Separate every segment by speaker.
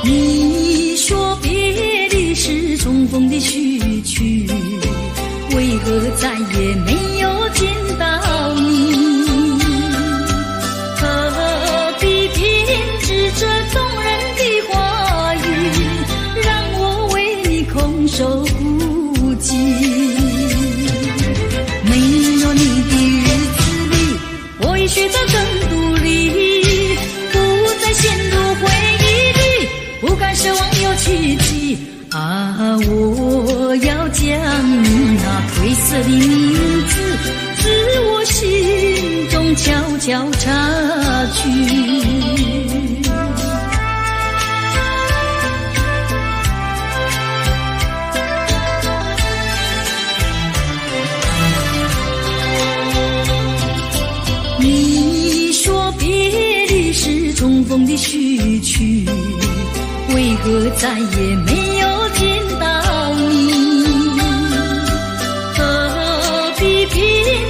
Speaker 1: 你说别离是重逢的序曲，为何再也没有见到你？何必偏执这动人的话语，让我为你空守孤寂。没有你的日子里，我已学得更独立，不再陷入回忆里，不敢奢望有奇迹。啊，我要将你那褪色的名字，自我心中悄悄擦去。你说别离是重逢的序曲，为何再也没有见到你？何必偏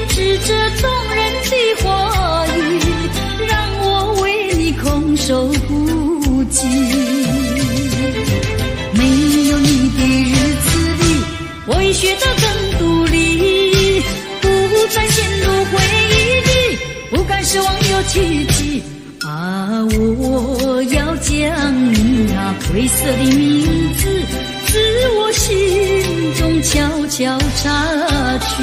Speaker 1: 执这动人的话语，让我为你空守孤寂。没有你的日子里，我已学得更独立，不再陷入回忆里，不敢奢望有奇迹。啊，我要将你那褪色的名字，自我心中悄悄擦去。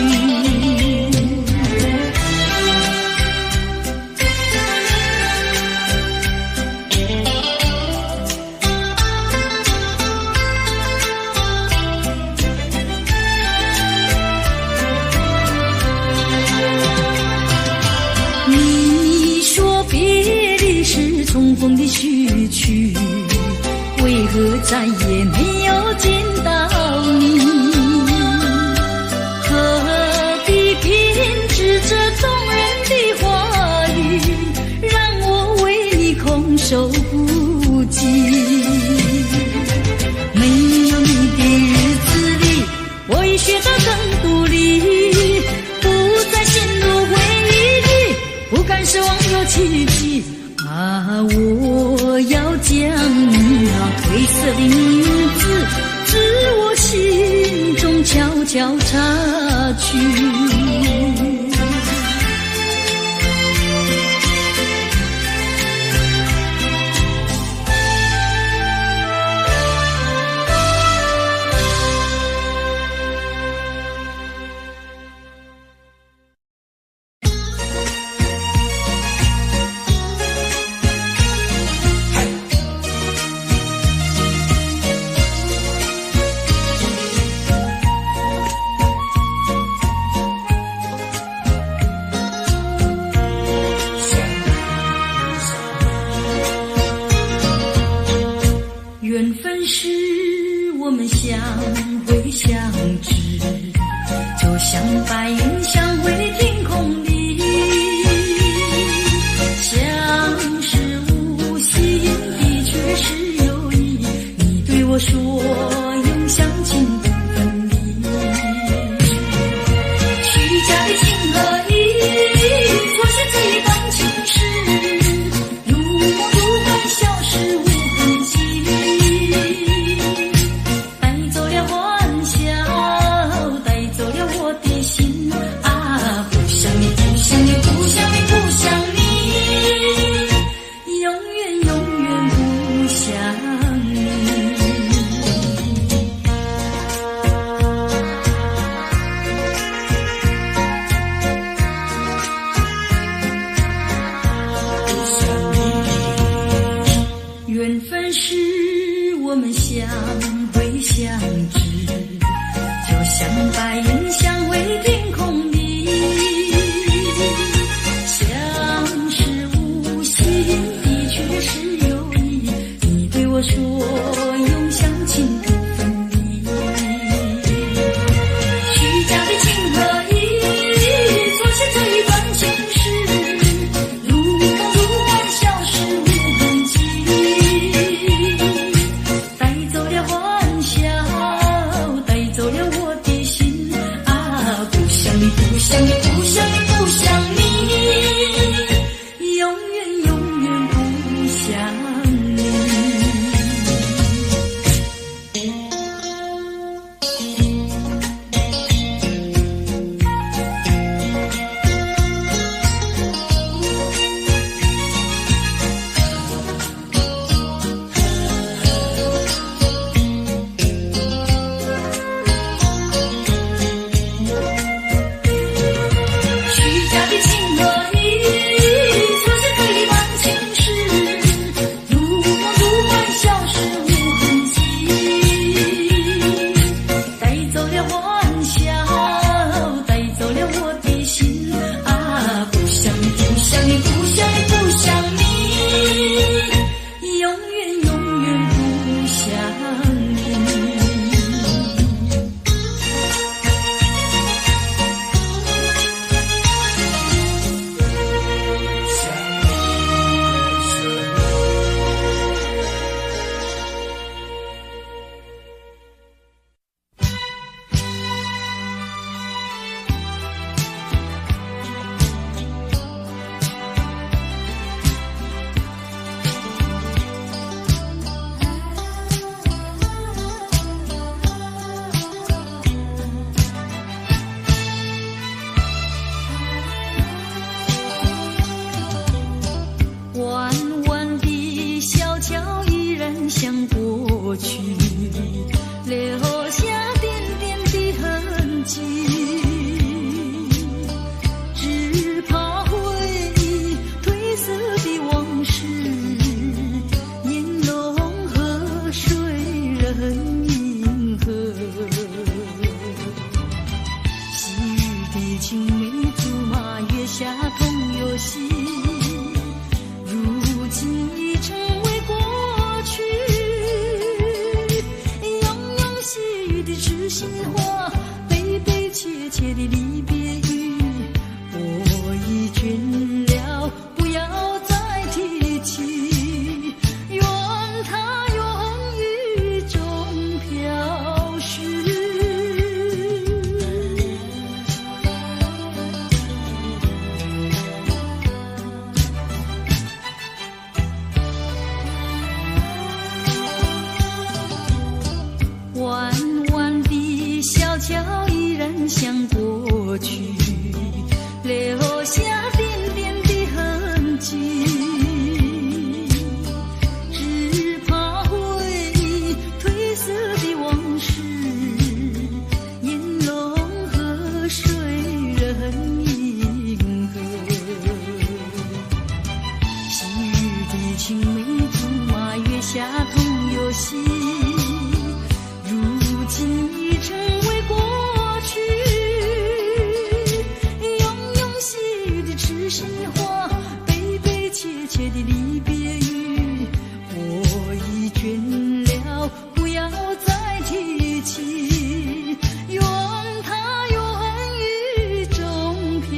Speaker 1: 你说别离是重逢的序曲，为何再也没有见到你？何必偏执这动人的话语，让我为你空守孤寂。没有你的日子里，我已学得更独立，不再陷入回忆里，不敢奢望有奇迹。啊，我要将你那褪色的名字，自我心中悄悄擦去。缘分是我们相会相知，就像白云相会天空里，相识无心的确是有意，你对我说永相亲不分离，虚假的情和意错写这一段情诗，如梦如幻消失无痕迹，缘分是我们相会相知，就像白云相会天空里，相识无心的确是有意，你对我说永相亲不分离，虚假的情和意错写这一段情诗，如梦如幻消失无痕迹，带走了欢笑，带走了我的心啊，不想你，不想你，不想你，不想你，永远永远不想戏，如今已成为过去。永永细语的痴心话，悲悲切切的离别语，我已倦了，不要再提起。愿它永宇中飘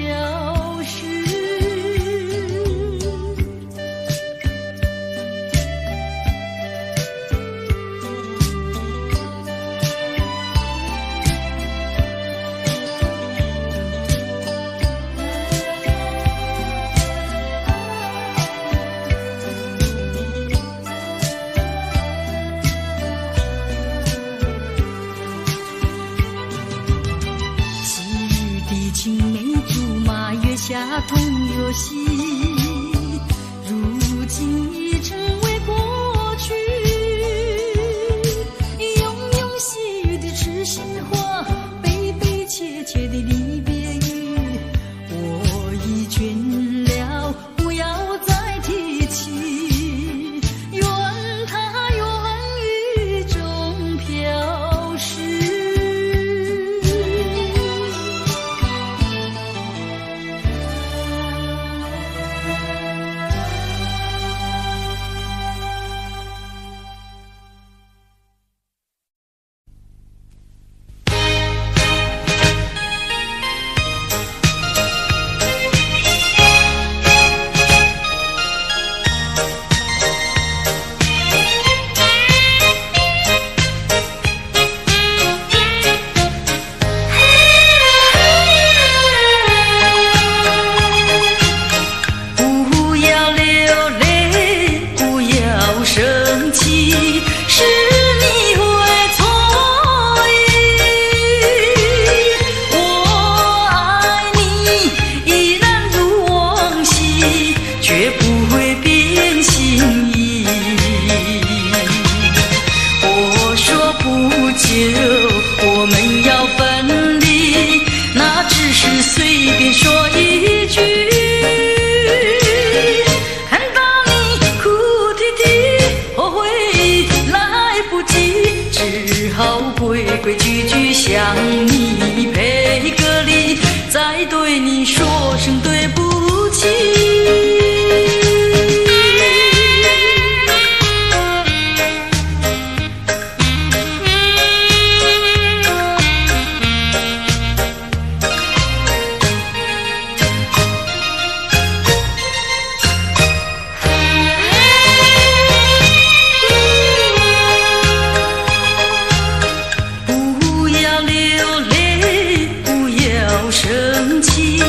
Speaker 1: 逝。青梅竹马，月下同游戏，如今已成为过去。永永细语的痴心话，悲悲切切的离别语，我已倦了，不要再提起。愿它永宇中飘逝。我们要分离，那只是随便说一句。看到你哭啼啼，后悔来不及，只好规规矩矩向你赔个礼，再对你说声对不起。生气，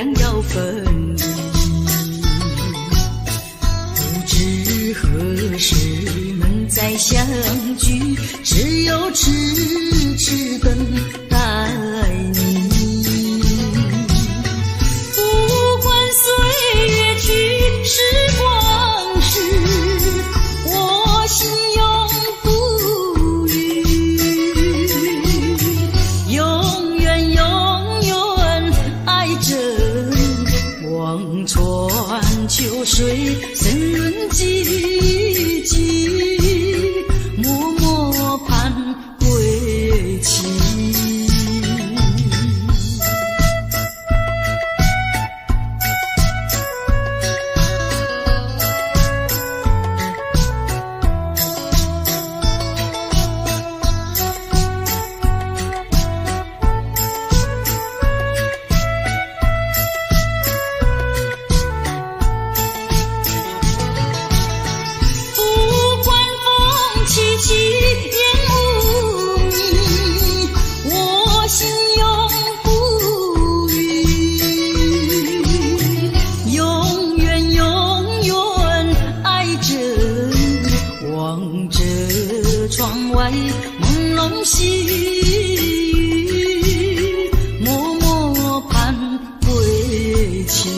Speaker 1: 然要分离。不知何时能再相聚，只有痴痴等待你。不管岁月去，时光逝，我心永不渝，永远永远爱着你。望穿秋水，深润寂寂，默默盼归期。窗外朦胧细雨，默默盼归期。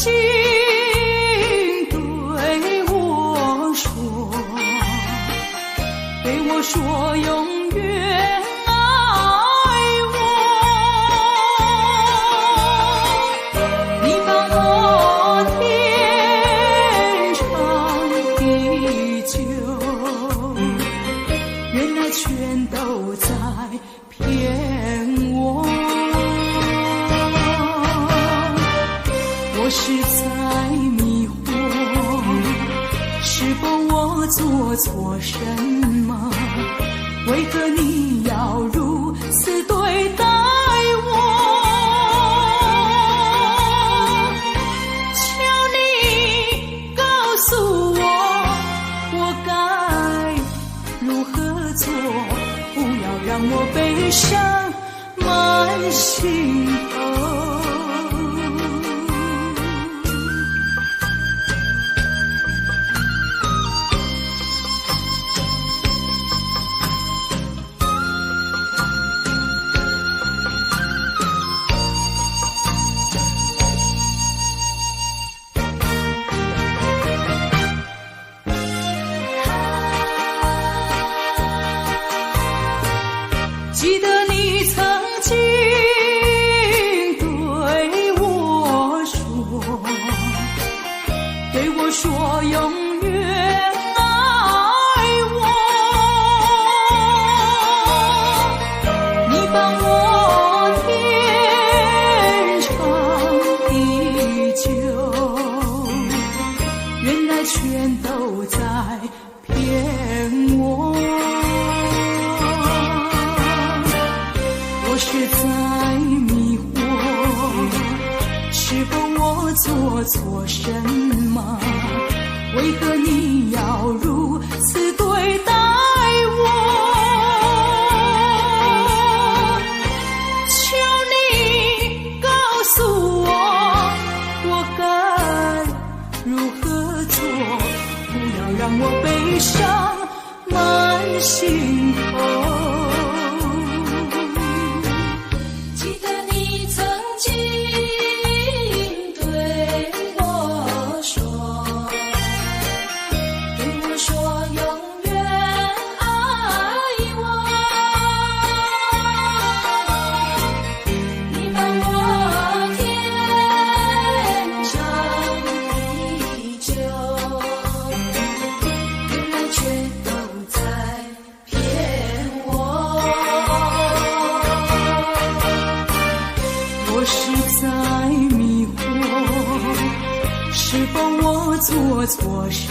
Speaker 1: 经对我说，对我说永远爱我，你把我天长地久，原来全都在骗我。我是在迷惑，是否我做错什么？为何你要如此对待我？求你告诉我，我该如何做？不要让我悲伤满心头。记得你曾经对我说，对我说永远爱我，你帮我天长地久，原来全都在骗我。我是在迷惑，是否我做错什么？为何你要如此对待我？求你告诉我，我该如何做？不要让我悲伤满心头。我是在迷惑，是否我做错什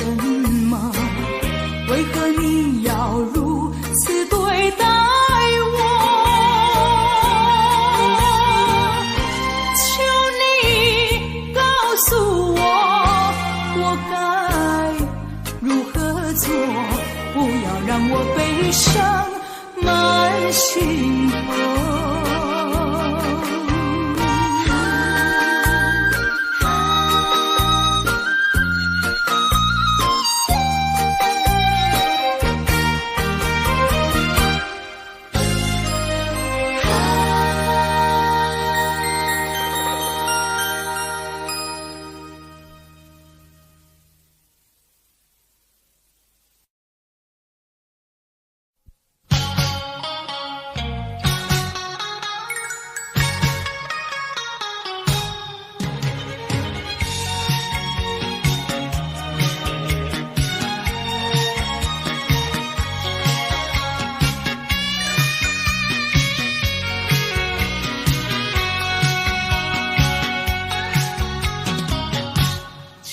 Speaker 1: 么？为何你要如此对待我？求你告诉我，我该如何做？不要让我悲伤满心头。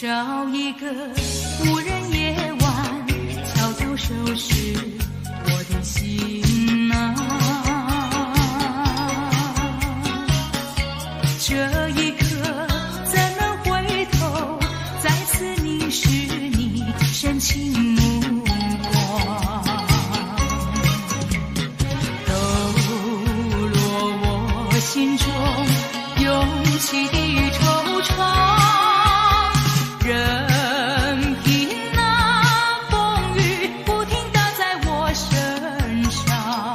Speaker 1: 找一个无人夜晚，悄悄收拾我的心啊。这一刻怎能回头，再次凝视你深情目光，抖落我心中涌起的惆怅。任凭那风雨不停打在我身上，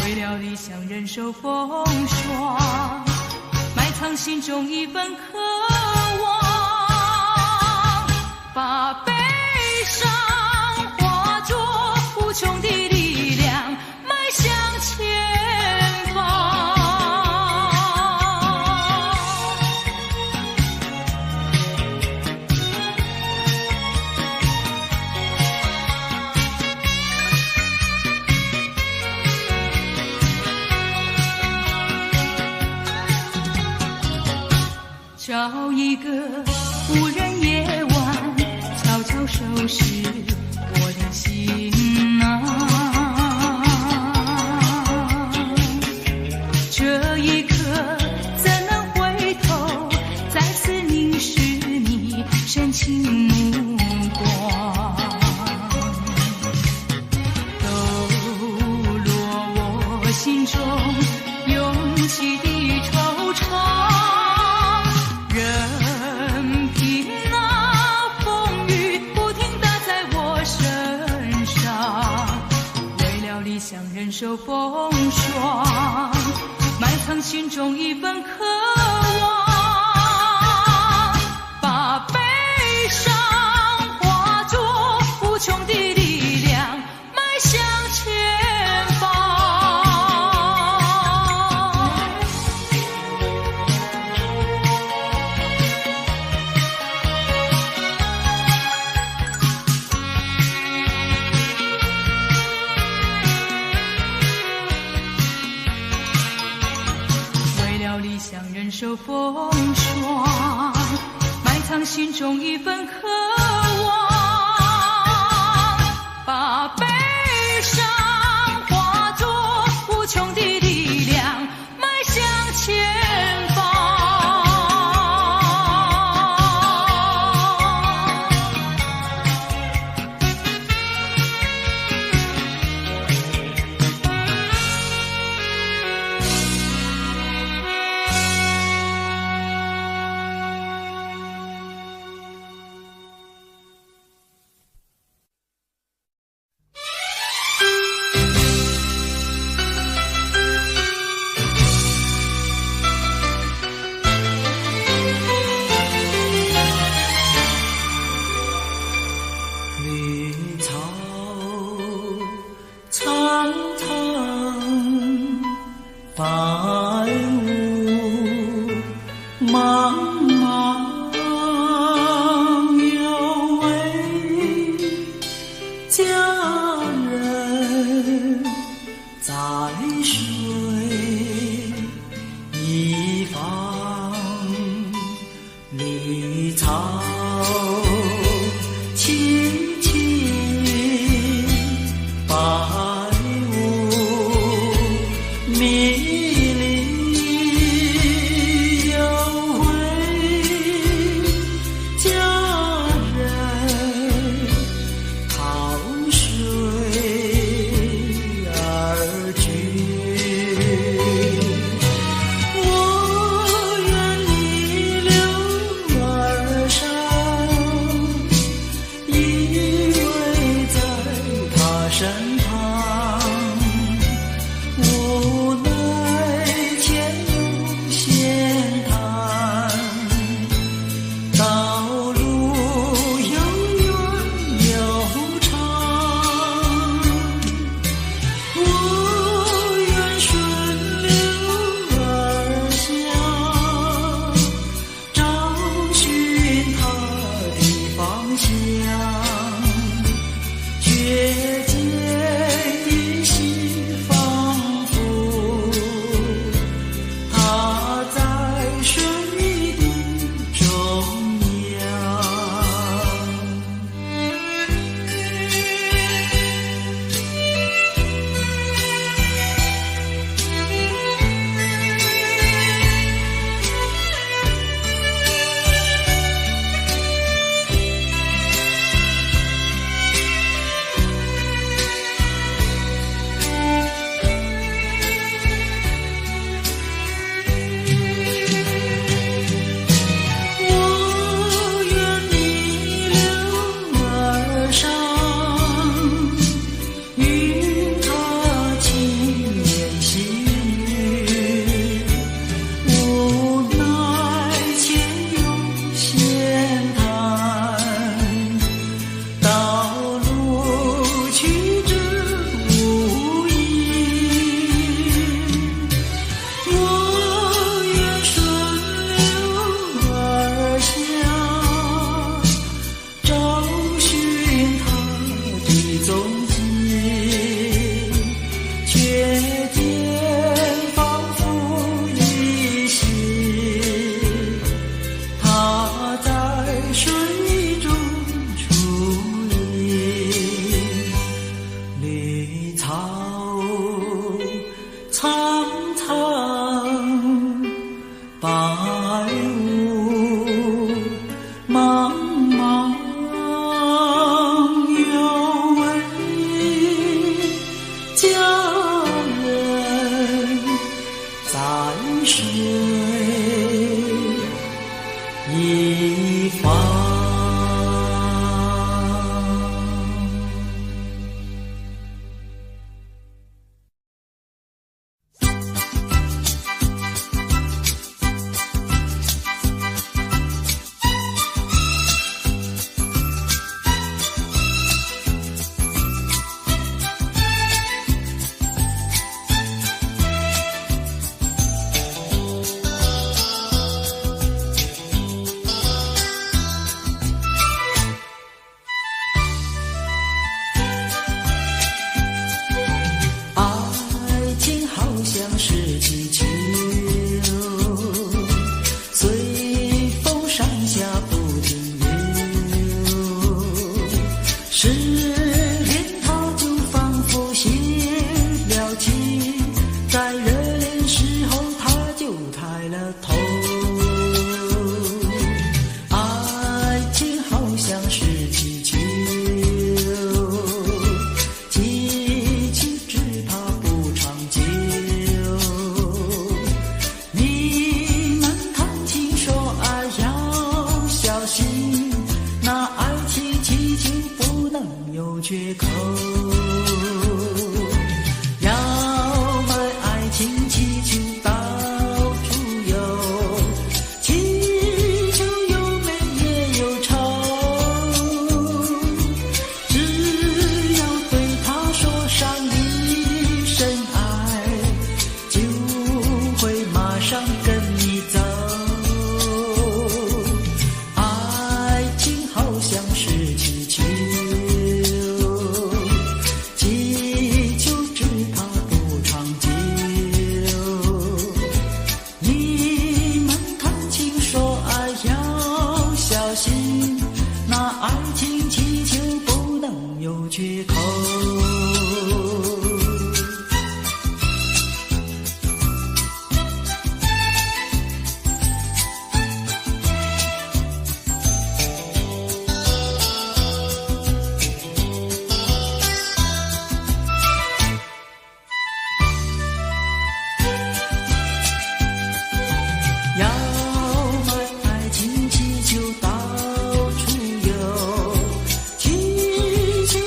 Speaker 1: 为了理想忍受风霜，埋藏心中一份渴望。把悲伤化作无穷的力量，迈向前方。找一个无人夜晚，悄悄收拾我的心啊。这一刻怎能回头，再次凝视你深情目光，抖落我心中涌起的惆怅。任凭那风雨不停打在我身上，为了理想忍受风霜，埋藏心中一份渴望，把悲伤化作无穷的力量，迈向前方。理想忍受风霜，埋藏心中一份渴望，把悲伤化作无穷的力量，迈向前方。
Speaker 2: 苍苍白雾茫茫，有位佳人在水一方。缺口，要买爱情气球到处游，气球有美也有丑，只要对他说上一声爱，就会马上跟你走。爱情好像是气球，缺口。要买爱情气球到处游，气球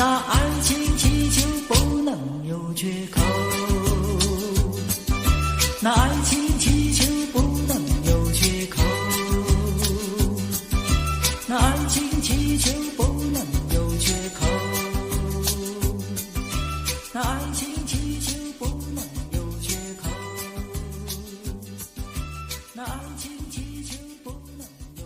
Speaker 2: 那爱情气球不能有缺口，那爱情气球不能有缺口，那爱情气球不能有缺口，那爱情气球不能有缺口，那爱情气球不能有。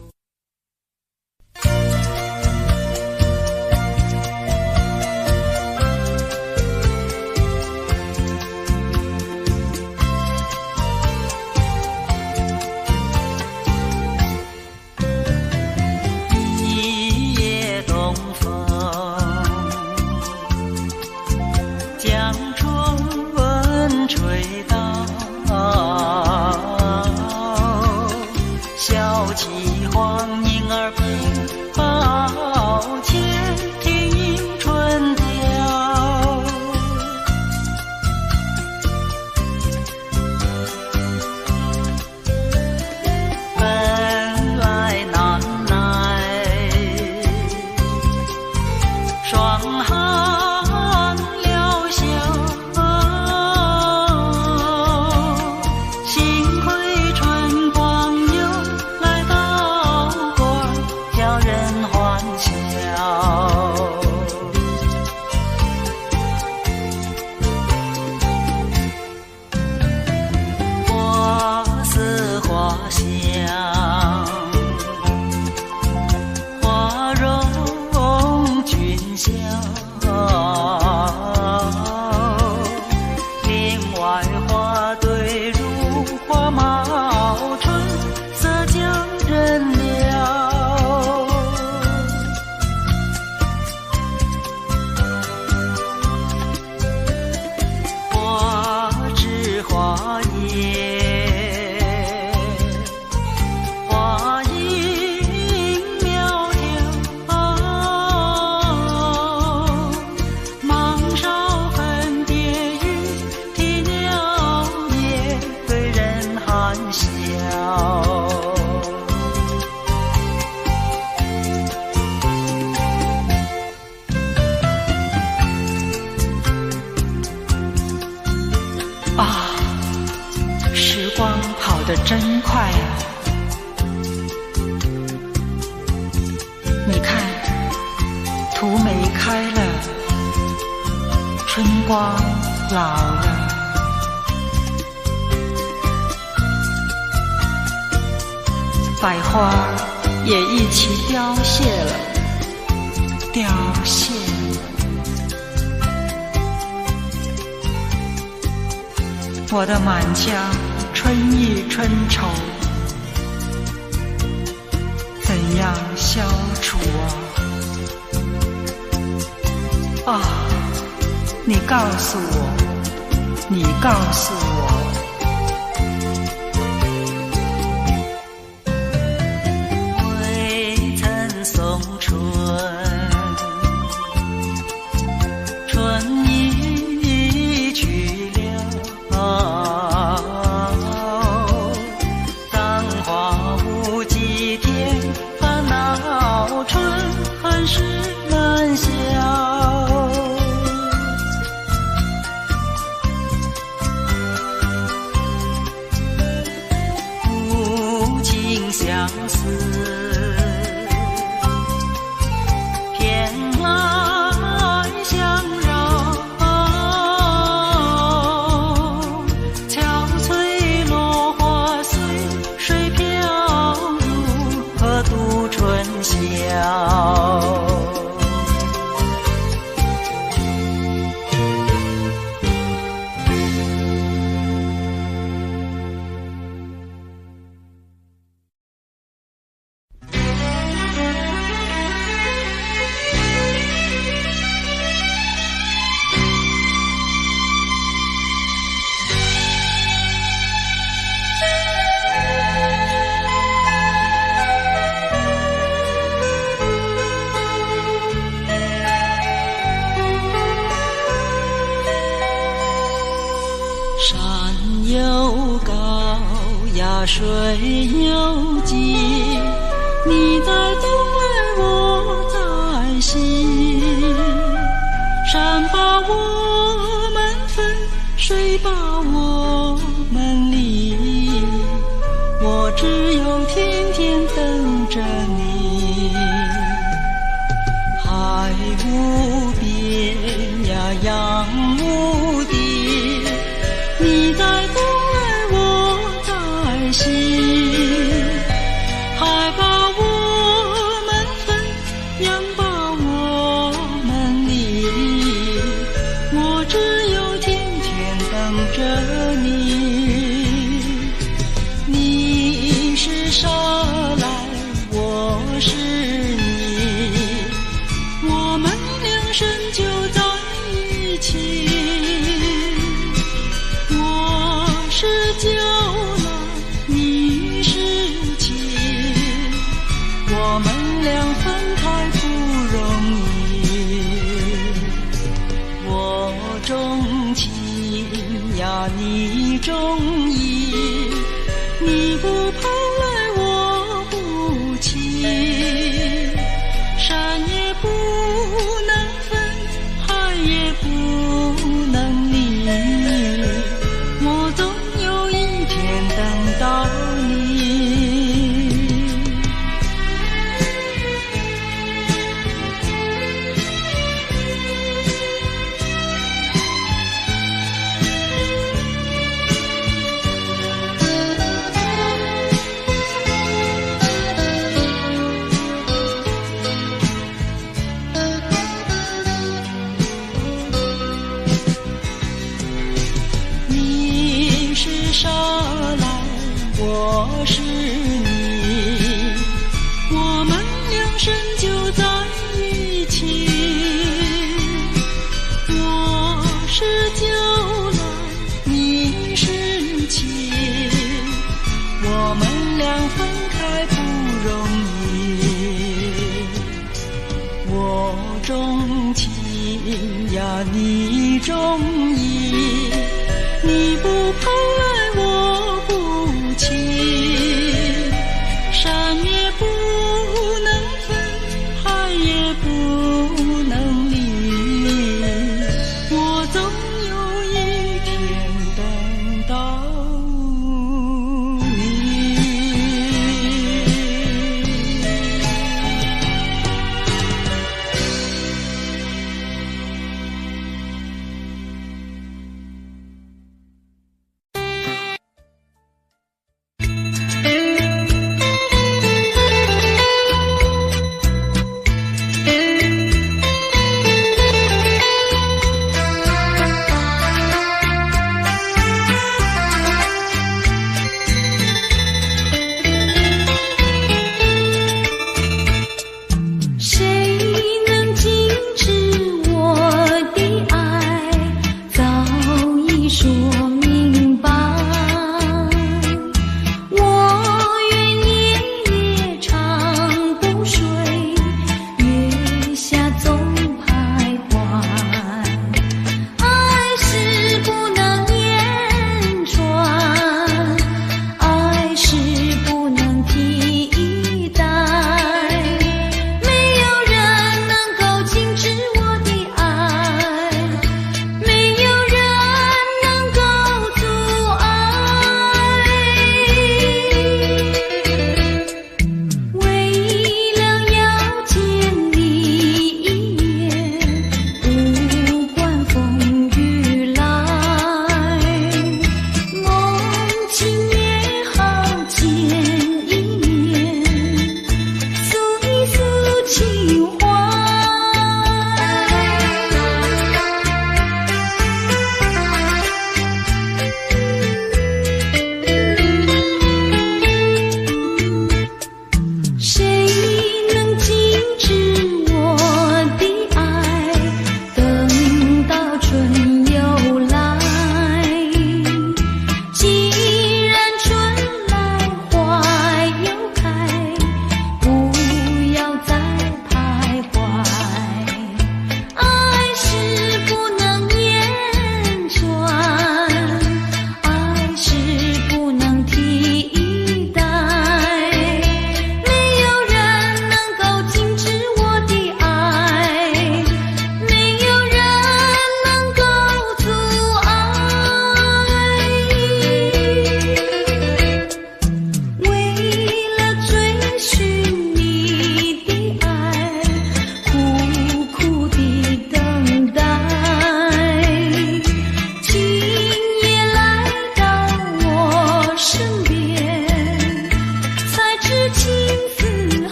Speaker 2: 江春笑。帘外花堆如花茂，春色将人撩。花枝花叶，花影苗条，芒梢分别于啼鸟也对人含笑。啊，时光跑得真快啊！你看，土梅开了，春光老了，百花也一起凋谢了，凋谢了。我的满腔春意春愁，怎样消除啊？啊，你告诉我，你告诉我。未曾送春，春已去了，当花无几天，烦恼春恨事难消。无情相思，偏来相扰。憔悴落花随水飘，如何度春宵？山又高呀，水又急，你在东来，我在西。山把我们分，水把我们离，我只有天天等着你。海无边呀，洋无底，你在东来，我在西。海把我们分，洋把我们离，我只有天天等着你。你是沙来，我是泥，我们两生就在一起。是酒来，你是情，我们俩分开不容易。我钟情呀，你钟意，你不跑来，我不弃。山也不能分，海也不能离，我总有一天等到你。呀，你中意，你不抛爱我不弃，山也不能分，海也不能离，我总有一天等到
Speaker 1: 没有人能够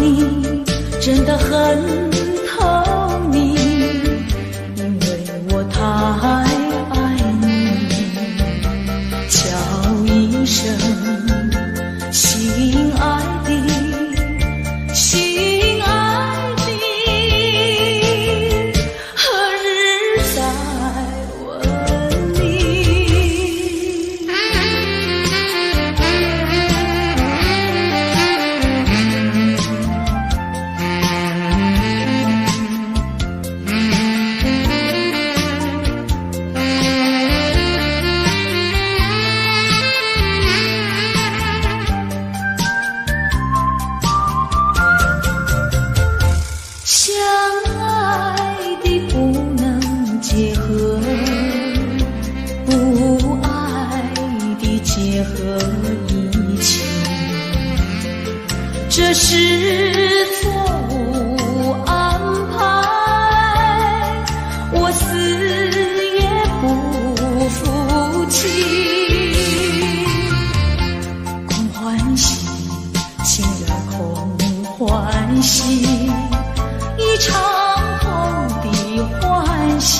Speaker 1: 你，真的很疼你，因为我太爱你。叫一声，心爱的，心爱的，何日再问你？相爱的不能结合，不爱的结合一起，这是错误安排，我死也不服气。空欢喜，情了空欢喜，一场空的欢喜。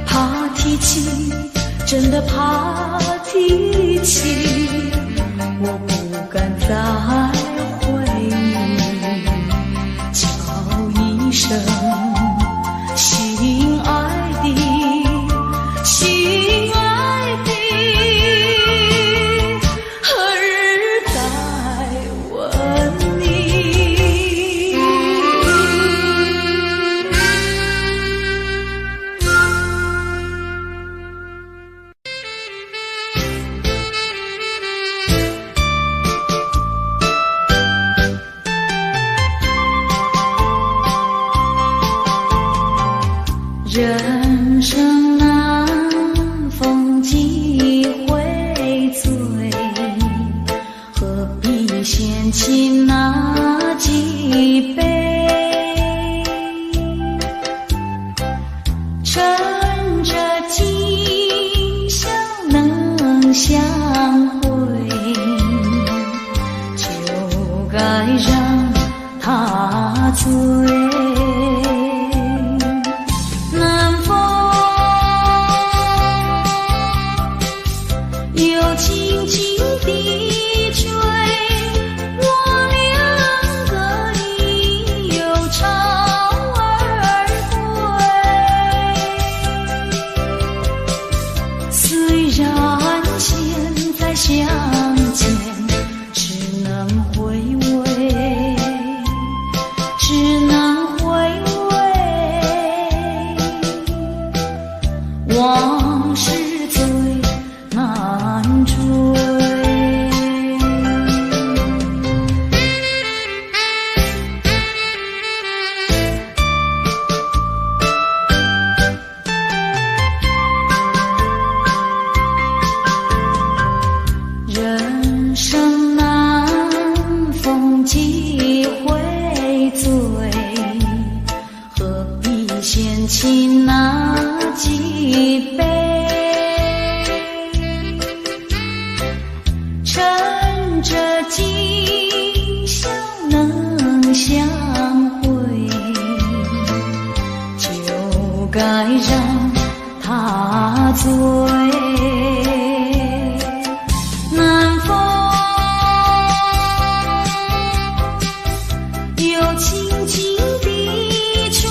Speaker 1: 怕提起，真的怕提起，我不敢再回忆。叫一声，心爱的，心爱的，何日再问你？人生难逢几回醉，何必嫌弃那几杯？趁着今宵能相会，就该让他醉。又轻轻地吹，我两个已又潮儿归。虽然现在相见，只能回味，只能回味。往事最难追。人生难逢几回醉，何必嫌弃那几杯？趁着今宵能相会，就该让他醉。南风又轻轻地吹，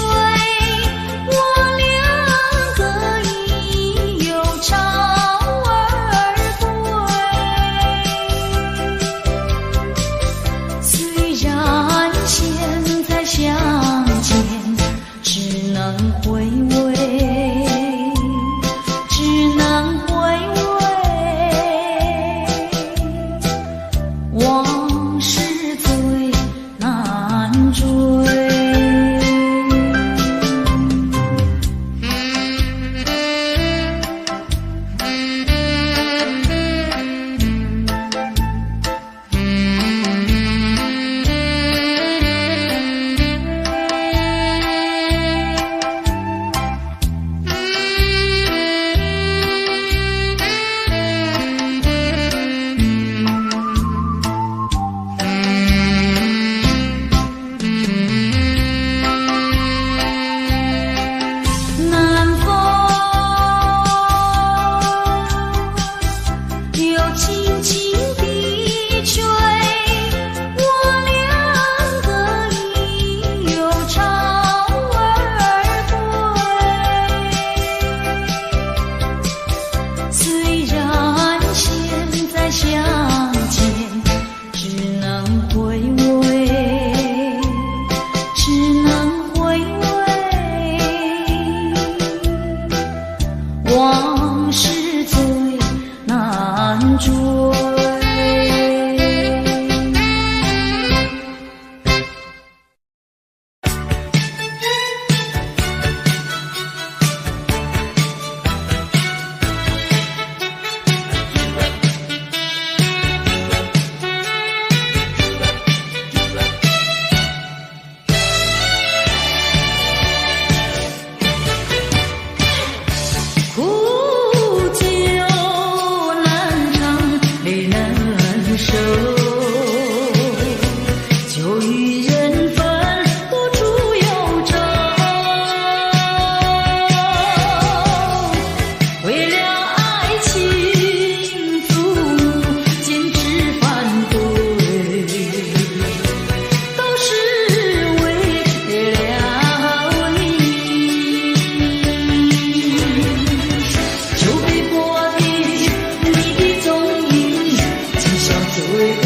Speaker 1: 我两个已又潮儿归。虽然现在相见，只能回味，只能回味。往事最难追。就与人分孤处有舟。为了爱情，父母坚持反对，都是为了你。就被迫的你的踪影，今宵最跟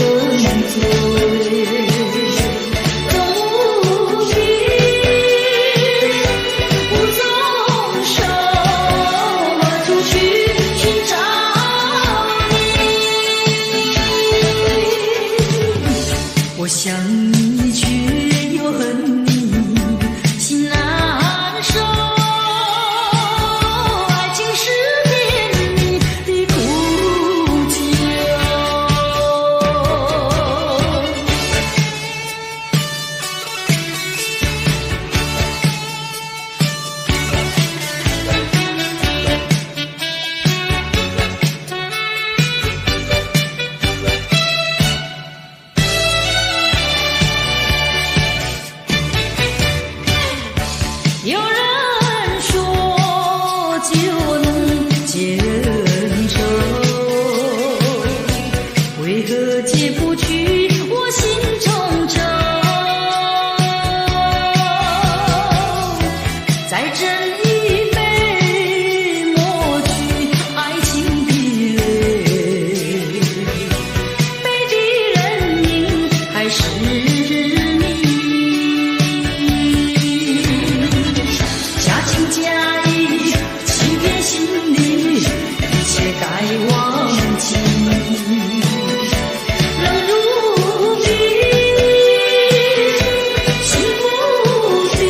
Speaker 1: 随。总无凭无从手，何处去寻找你？我想你却又恨你，心难受。爱情是甜蜜的苦酒。有人说就能结恩仇，为何解不去我心中愁？再斟一杯，抹去爱情的泪，背的人影还是你。假情假意，欺骗心里，一切该忘记。冷如冰，心不定，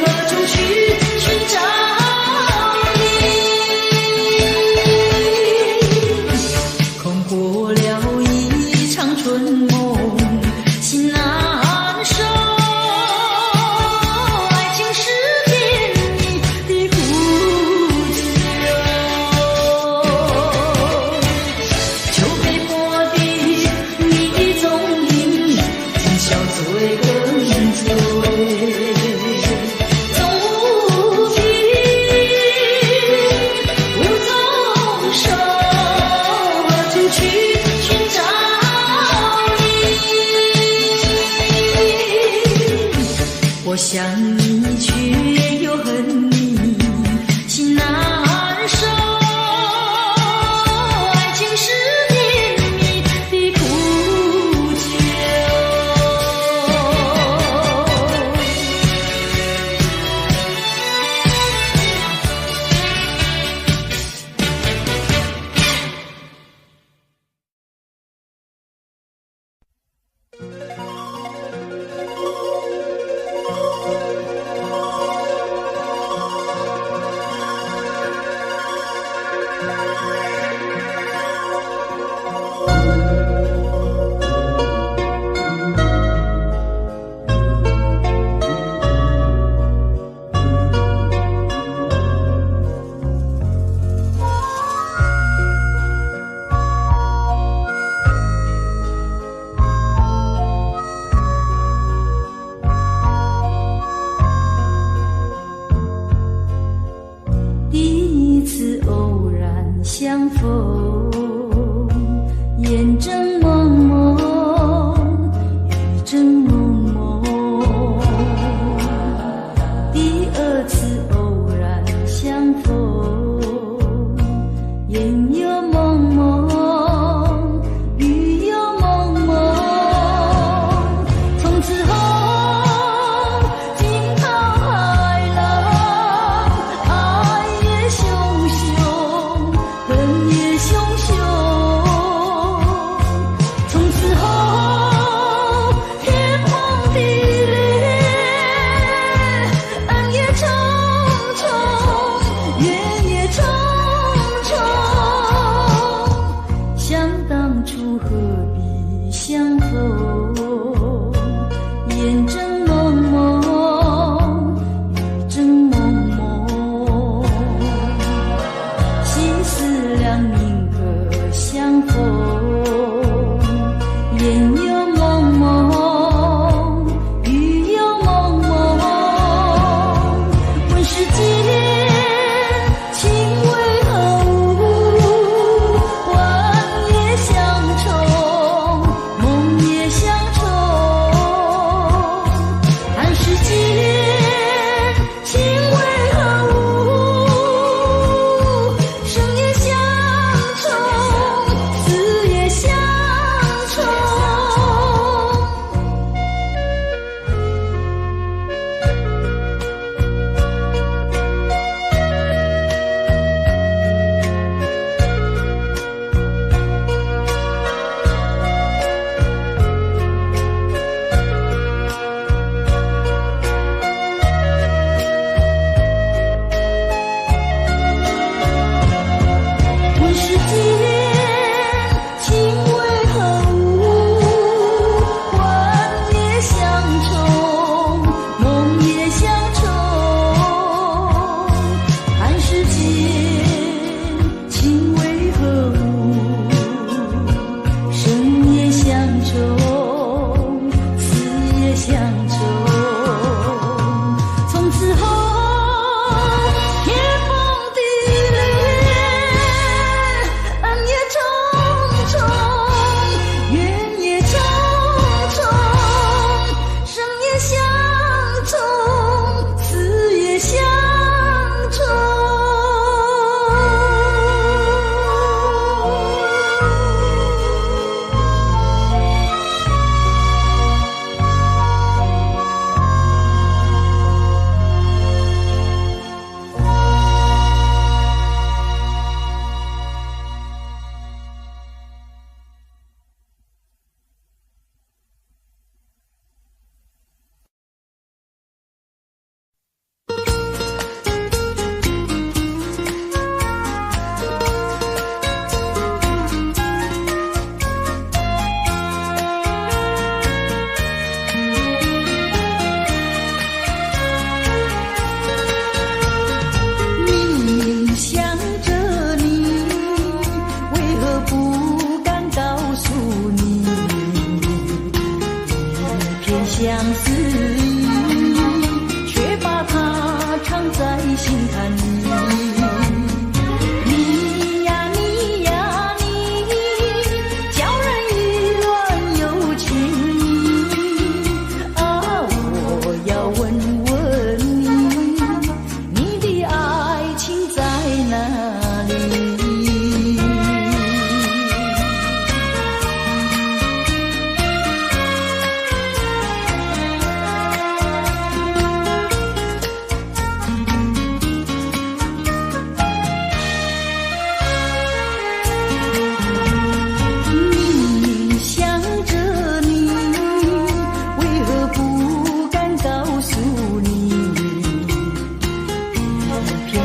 Speaker 1: 何处去寻找你？空过了一场春梦，心难受。爱情是甜蜜的苦酒，就被迫的你的踪影，今宵最跟随。总无凭无从手，何处去寻找你？我想你却又恨你，心难受。爱情是甜蜜的苦酒。第一次偶然相逢，眼睁蒙蒙，雨正蒙蒙。第二次偶然相逢，眼又蒙蒙，雨又蒙蒙。从此后惊涛骇浪，爱也汹汹，恨也汹汹。从此后天荒地裂，恩也重重，怨也重重。想当初何必相逢，眼睁蒙蒙，雨正蒙蒙。心思两命可相逢，相思，却把它藏在心坎里。你呀你呀你，叫人意乱又情迷啊！我要问问你，你的爱情在哪里？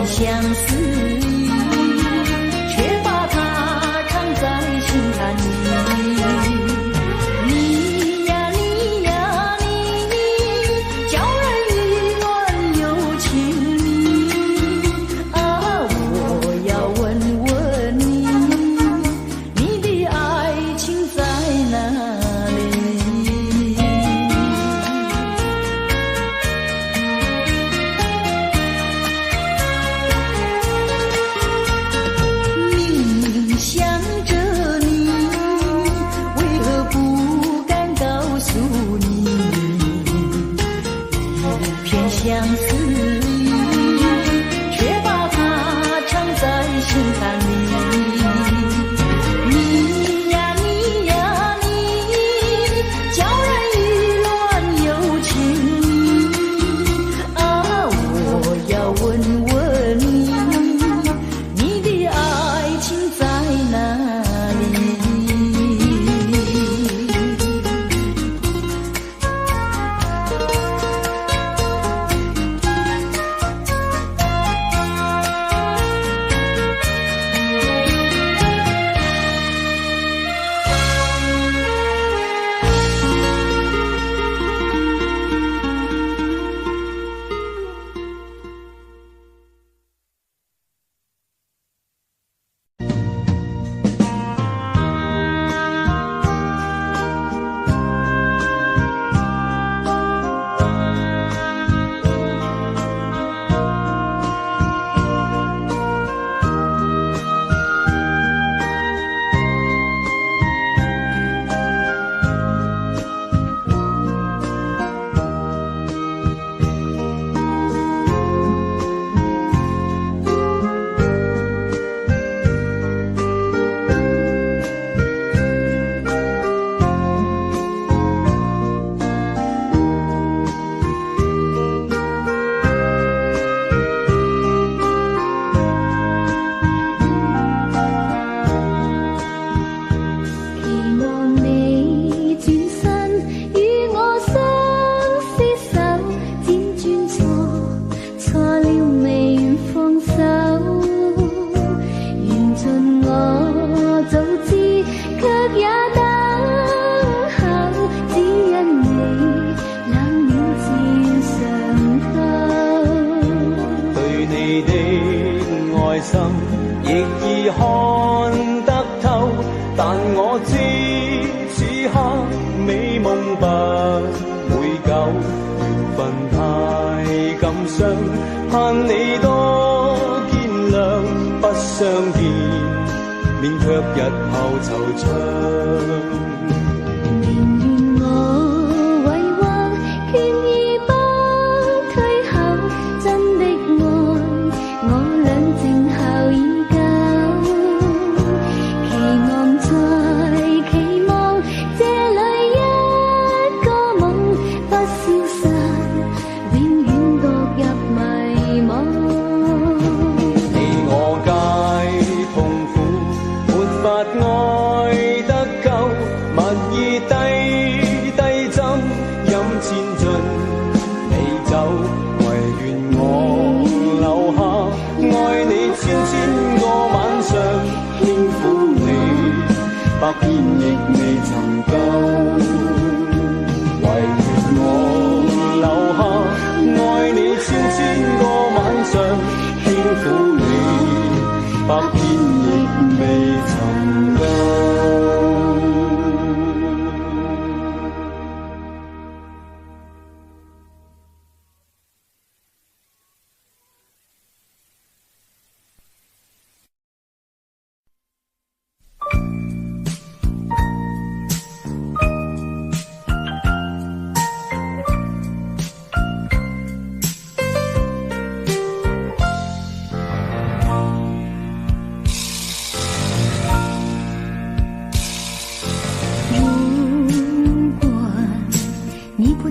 Speaker 1: 相思，却把它藏在心坎里。你呀你呀你，叫人意乱又情迷啊！我要问问你，你的爱情在哪里？相思，却把它藏在心坎里。你呀你呀你，叫人意乱又情迷啊！我要问问你，你的爱情在哪里？
Speaker 3: 亦已看得透，但我知此刻美夢不會久，緣分太感傷，盼你多見諒，不相見，免卻日後惆悵。百遍亦未曾夠，唯願我留下愛你千個晚上，輕撫你，百遍亦未曾夠。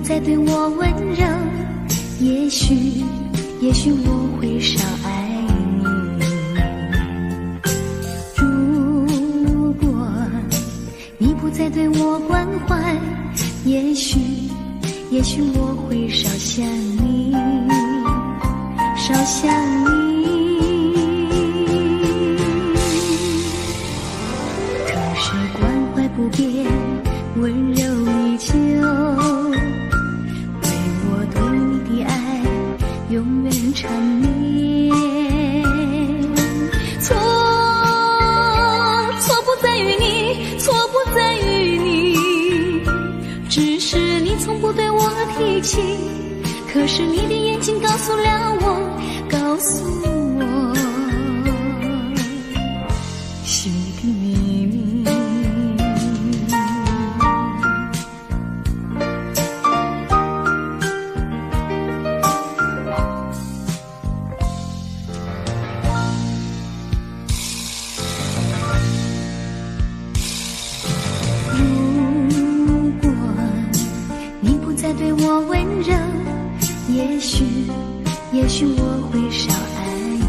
Speaker 1: 再对我温柔，也许我会少爱你。如果你不再对我关怀，也许我会少想你，少想你。可是关怀不变，温柔依旧，对我对你的爱永远缠绵。错不在于你，错不在于你，只是你从不对我提起。可是你的眼睛告诉了我，告诉我心里的秘密。如果你不再对我温柔，也许我会少爱你。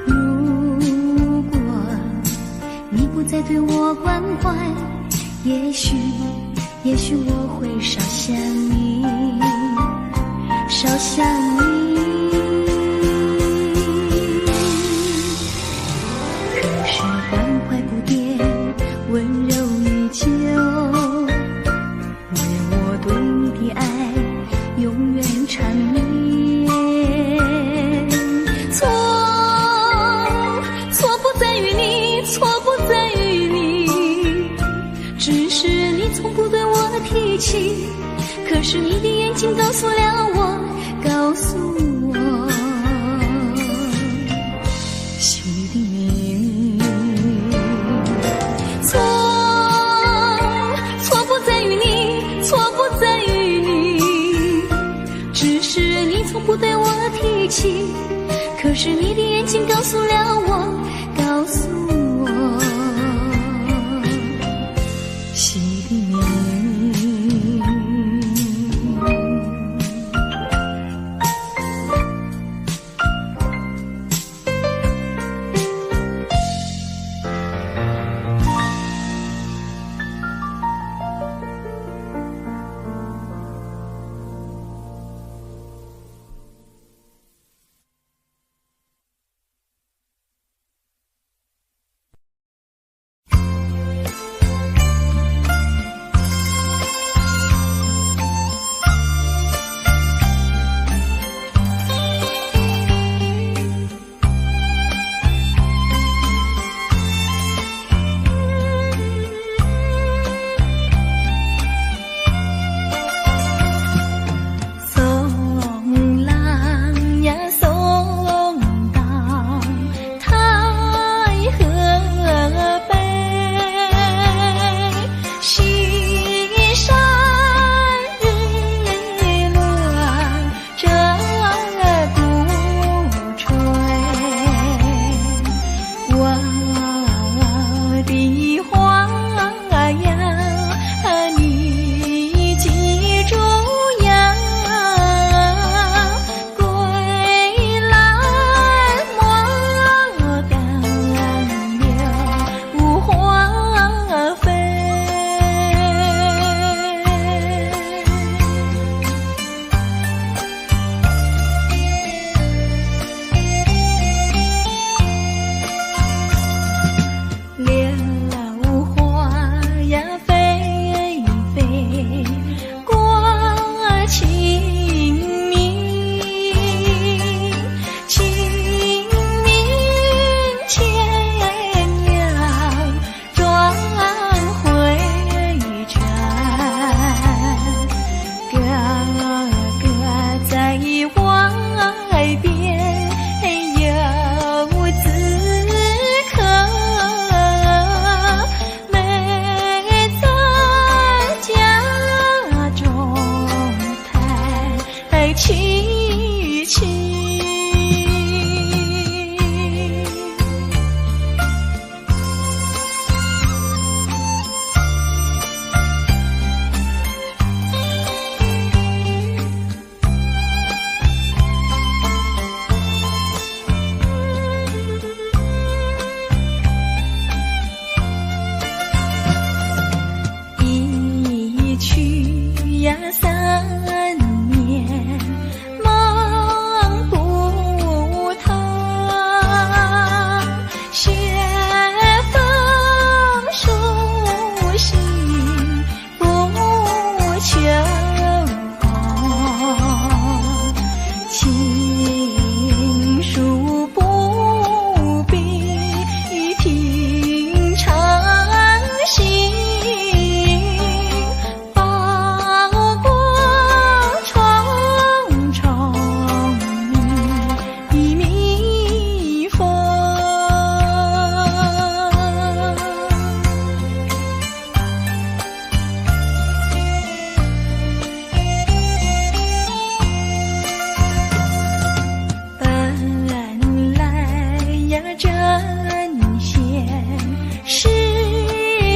Speaker 1: 如果你不再对我关怀，也许我会少想你，少想你。可是关怀不变，温柔依旧，为我对你的爱永远缠绵。错不在于你，错不在于你，只是你从不对我提起。可是你的眼睛告诉了我，告诉我心里的秘密。错不在于你，错不在于你，只是你从不对我提起。可是你的眼睛告诉了我，告诉我心里的秘密。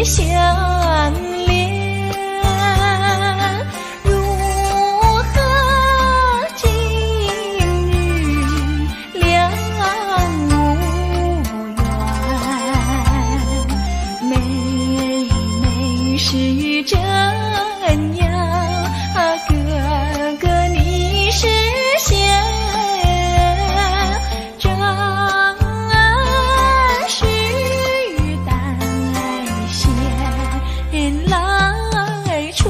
Speaker 1: 相恋，如何今日两无缘？妹妹是真呀，哥哥你是仙，这是带线来春。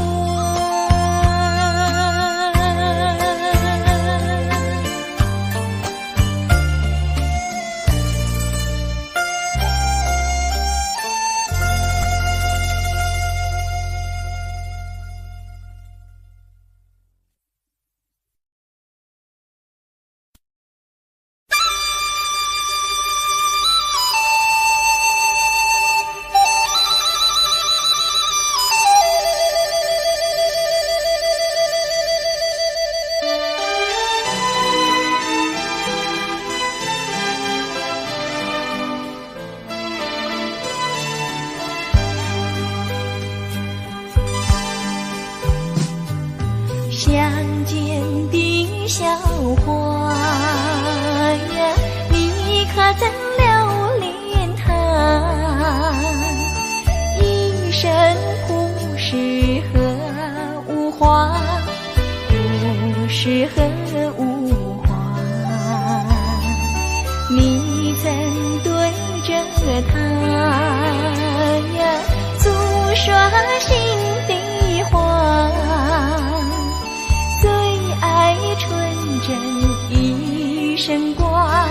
Speaker 1: 相见的笑话呀，你可曾留恋他？一生不是何物花，不是何物花。你曾对着他呀，诉说心底话。纯真一生挂，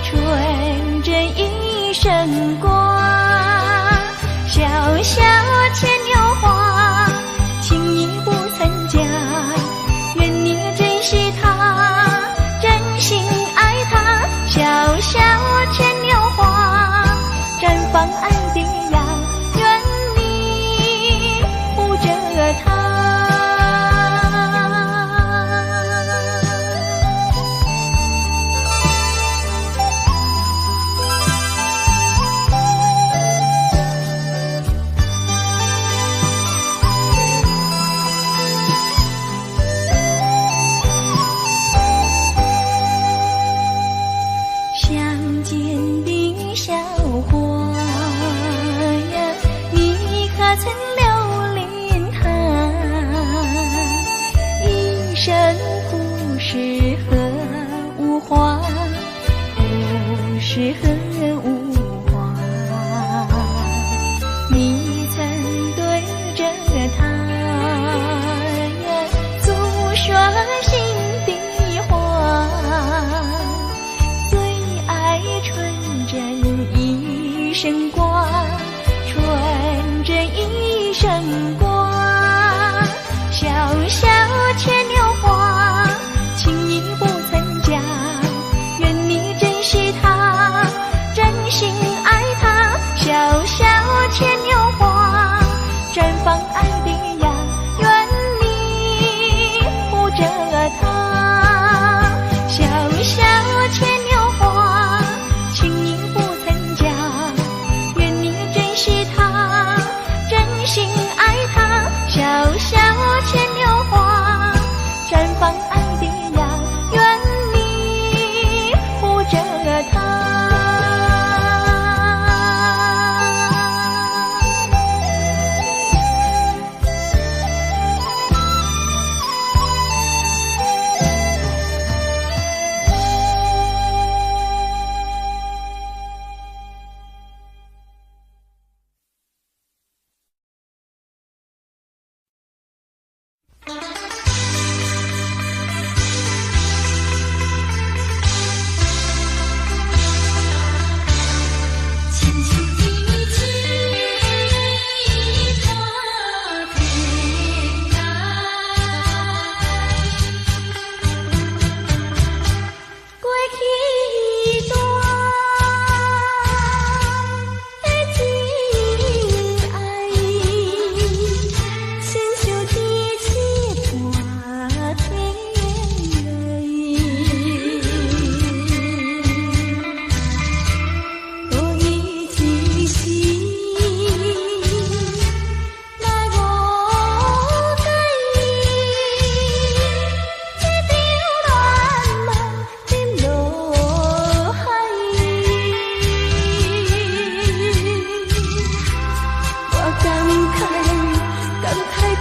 Speaker 1: 纯真一生挂。小小牵牛花，情意不曾假。愿你珍惜它，真心爱它。小小牵牛花，绽放爱的芽。愿你护着它。相见的笑话呀，你可曾留恋他？一生不是何物花，不是何物花。你曾对着他呀，诉说心底话。纯真一生挂，纯真一生挂。小小牵牛花，情意不曾假。愿你珍惜它，真心爱它。小小牵牛花，绽放爱的芽。愿你护着它。小小牵牛花，情意不曾假。愿你珍惜它，真心爱它。小小牵牛花，绽放爱的芽。愿你护着它。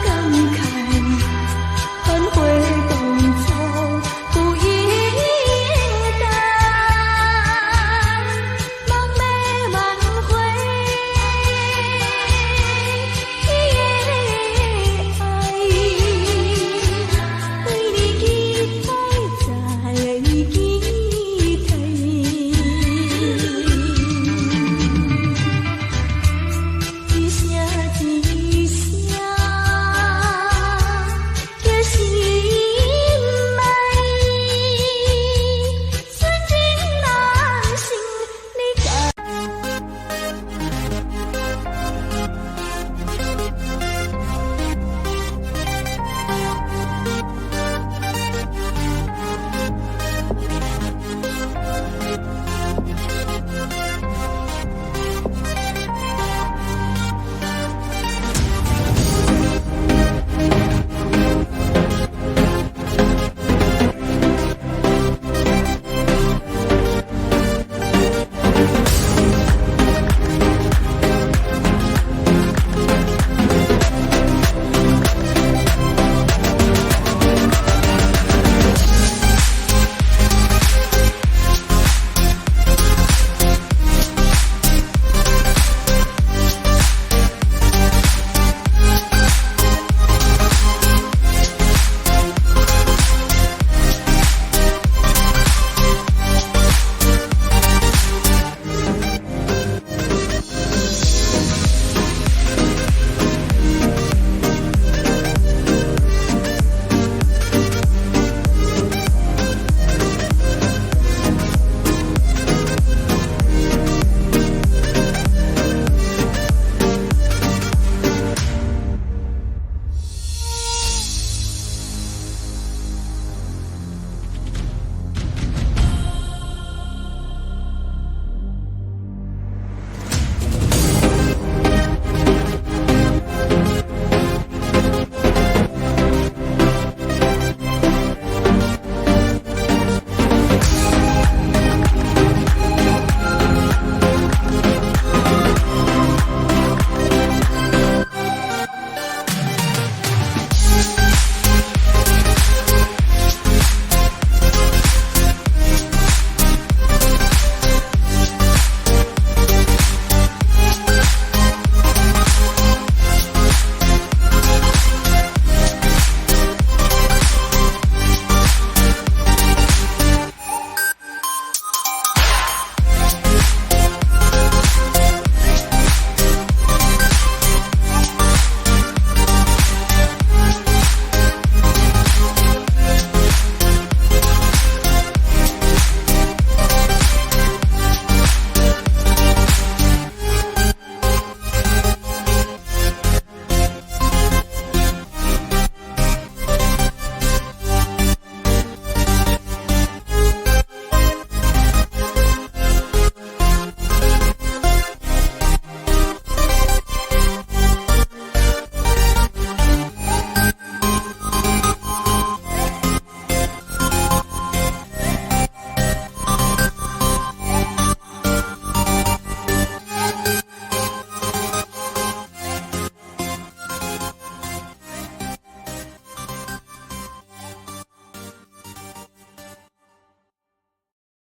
Speaker 1: 感慨。